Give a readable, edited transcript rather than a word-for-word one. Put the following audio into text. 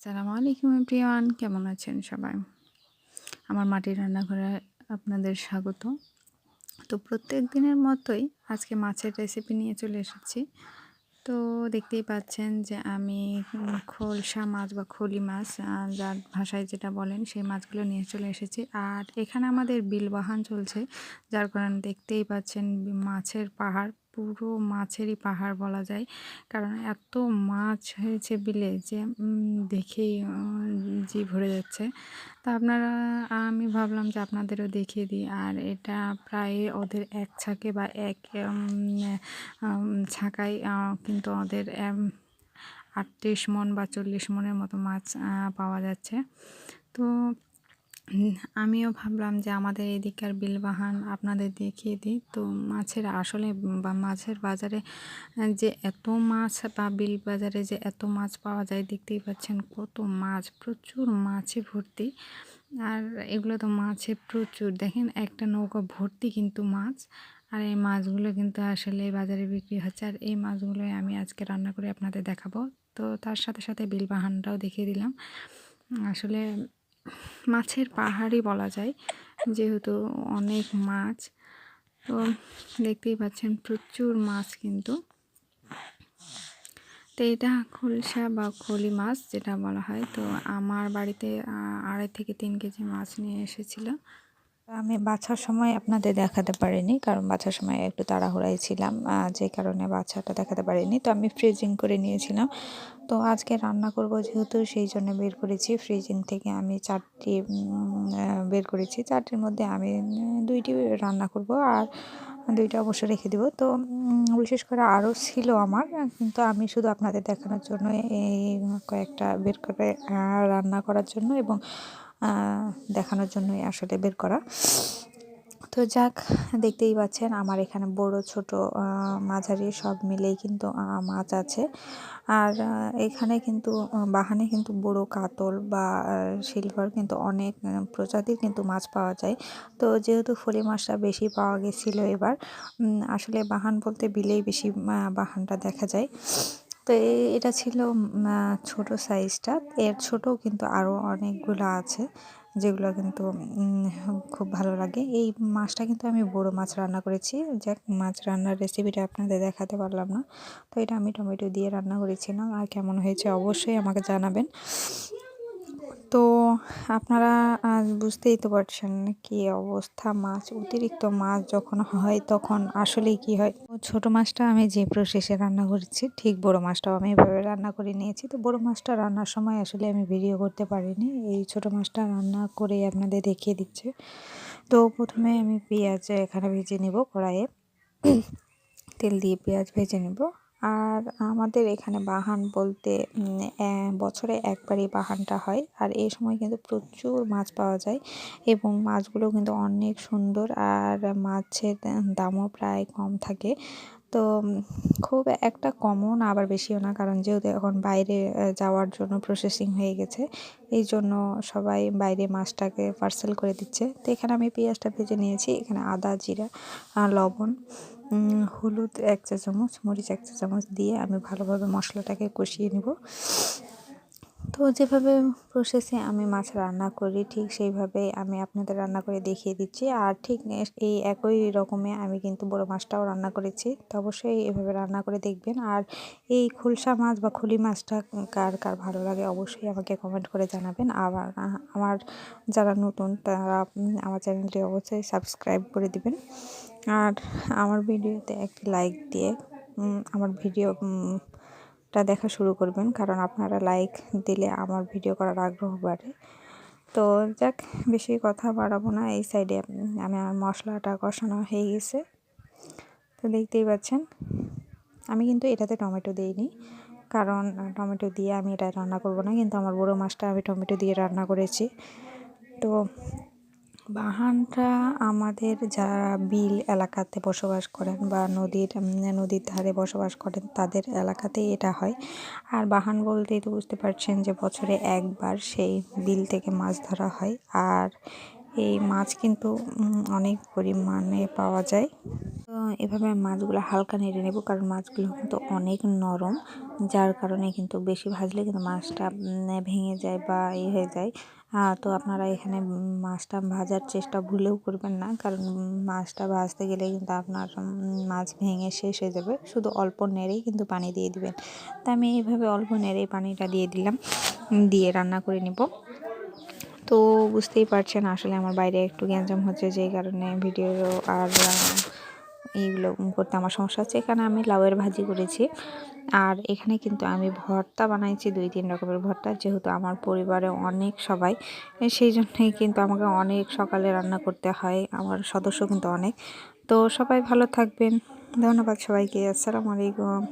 আসসালামু আলাইকুম এভরিওয়ান, কেমন আছেন সবাই? আমার মাটির রান্নাঘরে আপনাদের স্বাগত। তো প্রত্যেক দিনের মতোই আজকে মাছের রেসিপি নিয়ে চলে এসেছি। তো দেখতেই পাচ্ছেন যে আমি খোলসা মাছ বা খলি মাছ যার ভাষায় যেটা বলেন সেই মাছগুলো নিয়ে চলে এসেছি। আর এখানে আমাদের বিলবাহান চলছে, যার কারণে দেখতেই পাচ্ছেন মাছের পাহাড়, পুরো মাছেরই পাহাড় বলা যায়। কারণ এত মাছ হয়েছে বিলে যে দেখেই জি ভরে যাচ্ছে। তা আমি ভাবলাম যে আপনাদেরও দেখিয়ে দিই। আর এটা প্রায় ওদের এক ছাকে বা এক ছাকায় কিন্তু ওদের ৩৮ মণ বা ৪০ মণের মতো মাছ পাওয়া যাচ্ছে। তো আমিও ভাবলাম যে আমাদের এদিককার বিলবাহান আপনাদের দেখিয়ে দিই। তো মাছের আসলে বা মাছের বাজারে যে এত মাছ বা বিল বাজারে যে এত মাছ পাওয়া যায়, দেখতেই পাচ্ছেন কত মাছ, প্রচুর মাছে ভর্তি। আর এগুলো তো মাছে প্রচুর, দেখেন একটা নৌকা ভর্তি কিন্তু মাছ। আর এই মাছগুলো কিন্তু আসলে বাজারে বিক্রি হচ্ছে। আর এই মাছগুলোই আমি আজকে রান্না করে আপনাদের দেখাবো। তো তার সাথে সাথে বিলবাহানটাও দেখিয়ে দিলাম। আসলে মাছের পাহাড়ই বলা যায়, যেহেতু অনেক মাছ। তো দেখতেই পাচ্ছেন প্রচুর মাছ কিন্তু। তো এটা খোলসা বা খলি মাছ যেটা বলা হয়। তো আমার বাড়িতে ২.৫ থেকে ৩ কেজি মাছ নিয়ে এসেছিল। আমি বাছার সময় আপনাদের দেখাতে পারিনি, কারণ বাছার সময় একটু তাড়াহুড়ায় ছিলাম, যে কারণে বাছাটা দেখাতে পারিনি। তো আমি ফ্রিজিং করে নিয়েছিলাম। তো আজকে রান্না করব যেহেতু, সেই জন্য বের করেছি ফ্রিজিং থেকে। আমি ৪টি বের করেছি। ৪টির মধ্যে আমি ২টি রান্না করব, আর ২টা অবশ্য রেখে দেবো। তো বিশেষ করে আরও ছিল আমার, কিন্তু আমি শুধু আপনাদের দেখানোর জন্য এই কয়েকটা বের করে রান্না করার জন্য এবং দেখানোর জন্যই আসলে বের করা। তো যাক, দেখতেই পাচ্ছেন আমার এখানে বড় ছোট মাঝারি সব মিলেই কিন্তু মাছ আছে। আর এখানে কিন্তু বাহানে কিন্তু বড় কাতল বা সিলভার কিন্তু অনেক প্রজাতির কিন্তু মাছ পাওয়া যায়। তো যেহেতু ফলি মাছটা বেশি পাওয়া গেছিলো এবার, আসলে বাহান বলতে বিলেই বেশি বাহানটা দেখা যায়। তো এটা ছিল ছোট সাইজটা। এর ছোটও কিন্তু আরও অনেকগুলো আছে, যেগুলো কিন্তু খুব ভালো লাগে। এই মাছটা কিন্তু আমি বড় মাছ রান্না করেছি। যাক, মাছ রান্নার রেসিপিটা আপনাদের দেখাতে পারলাম না। তো এটা আমি টমেটো দিয়ে রান্না করেছিলাম। আর কেমন হয়েছে অবশ্যই আমাকে জানাবেন। তো আপনারা বুঝতেই তো পারছেন কি অবস্থা। মাছ, অতিরিক্ত মাছ যখন হয় তখন আসলেই কি হয়। ছোট মাছটা আমি যে প্রসেসে রান্না করেছি, ঠিক বড় মাছটাও আমি এভাবে রান্না করে নিয়েছি। তো বড় মাছটা রান্নার সময় আসলে আমি ভিডিও করতে পারিনি, এই ছোট মাছটা রান্না করে আপনাদের দেখিয়ে দিচ্ছি। তো প্রথমে আমি পেঁয়াজ এখানে ভেজে নেব কড়াইয়ে, তেল দিয়ে পেঁয়াজ ভেজে নেব। আর আমাদের এখানে বাহান বলতে বছরে একবারই বাহানটা হয়। আর এই সময় কিন্তু প্রচুর মাছ পাওয়া যায় এবং মাছগুলো কিন্তু অনেক সুন্দর। আর মাছের দামও প্রায় কম থাকে। তো খুব একটা কমও না, আবার বেশিও না, কারণ যেহেতু এখন বাইরে যাওয়ার জন্য প্রসেসিং হয়ে গেছে, এই জন্য সবাই বাইরে মাছটাকে পার্সেল করে দিচ্ছে। তো এখানে আমি পেঁয়াজটা ভেজে নিয়েছি। এখানে আদা, জিরা, লবণ, হলুদ ১ চা চামচ, মরিচ ১ চা চামচ দিয়ে আমি ভালোভাবে মশলাটাকে কষিয়ে নেব। তো যেভাবে প্রসেসে আমি মাছ রান্না করি, ঠিক সেইভাবেই আমি আপনাদের রান্না করে দেখিয়ে দিচ্ছি। আর ঠিক এই একই রকমে আমি কিন্তু বড় মাছটাও রান্না করেছি। তো অবশ্যই এভাবে রান্না করে দেখবেন। আর এই খোলসা মাছ বা খলি মাছটা কার কার ভালো লাগে অবশ্যই আমাকে কমেন্ট করে জানাবেন। আবার আমার যারা নতুন তারা আমার চ্যানেলটি অবশ্যই সাবস্ক্রাইব করে দিবেন। আর আমার ভিডিওতে একটি লাইক দিয়ে আমার ভিডিওটা দেখা শুরু করবেন, কারণ আপনারা লাইক দিলে আমার ভিডিও করার আগ্রহ বাড়ে। তো যাক, বেশি কথা বাড়াবো না। এই সাইডে আমার মশলাটা কষানো হয়ে গেছে। তো দেখতেই পাচ্ছেন আমি কিন্তু এটাতে টমেটো দিইনি, কারণ টমেটো দিয়ে আমি এটা রান্না করব না। কিন্তু আমার বড় মাছটা আমি টমেটো দিয়ে রান্না করেছি। তো বাহানটা আমাদের যারা বিল এলাকাতে বসবাস করেন বা নদীর ধারে বসবাস করেন, তাদের এলাকাতেই এটা হয়। আর বাহান বলতেই তো বুঝতে পারছেন যে বছরে একবার সেই বিল থেকে মাছ ধরা হয়। আর এই মাছ কিন্তু অনেক পরিমাণে পাওয়া যায়। তো এভাবে মাছগুলো হালকা নেড়ে নেব, কারণ মাছগুলো কিন্তু অনেক নরম। যার কারণে কিন্তু বেশি ভাজলে কিন্তু মাছটা ভেঙে যায় বা হয়ে যায়। তো আপনারা এখানে মাছটা ভাজার চেষ্টা ভুলেও করবেন না, কারণ মাছটা ভাজতে গেলে কিন্তু আপনার মাছ ভেঙে শেষ হয়ে যাবে। শুধু অল্প নেড়েই কিন্তু পানি দিয়ে দিবেন। তা আমি এইভাবে অল্প নেড়েই পানিটা দিয়ে দিলাম, দিয়ে রান্না করে নিব। তো বুঝতেই পারছেন আসলে আমার বাইরে একটু গ্যাঞ্জাম হচ্ছে, যেই কারণে ভিডিও আর এইগুলো করতে আমার সমস্যা হচ্ছে। এখানে আমি লাউয়ের ভাজি করেছি, আর এখানে কিন্তু আমি ভর্তা বানাইছি 2-3 রকমের ভর্তা। যেহেতু আমার পরিবারে অনেক সবাই, সেই জন্যই কিন্তু আমাকে অনেক সকালে রান্না করতে হয়, আমার সদস্য কিন্তু অনেক। তো সবাই ভালো থাকবেন, ধন্যবাদ সবাইকে, আসসালামু আলাইকুম।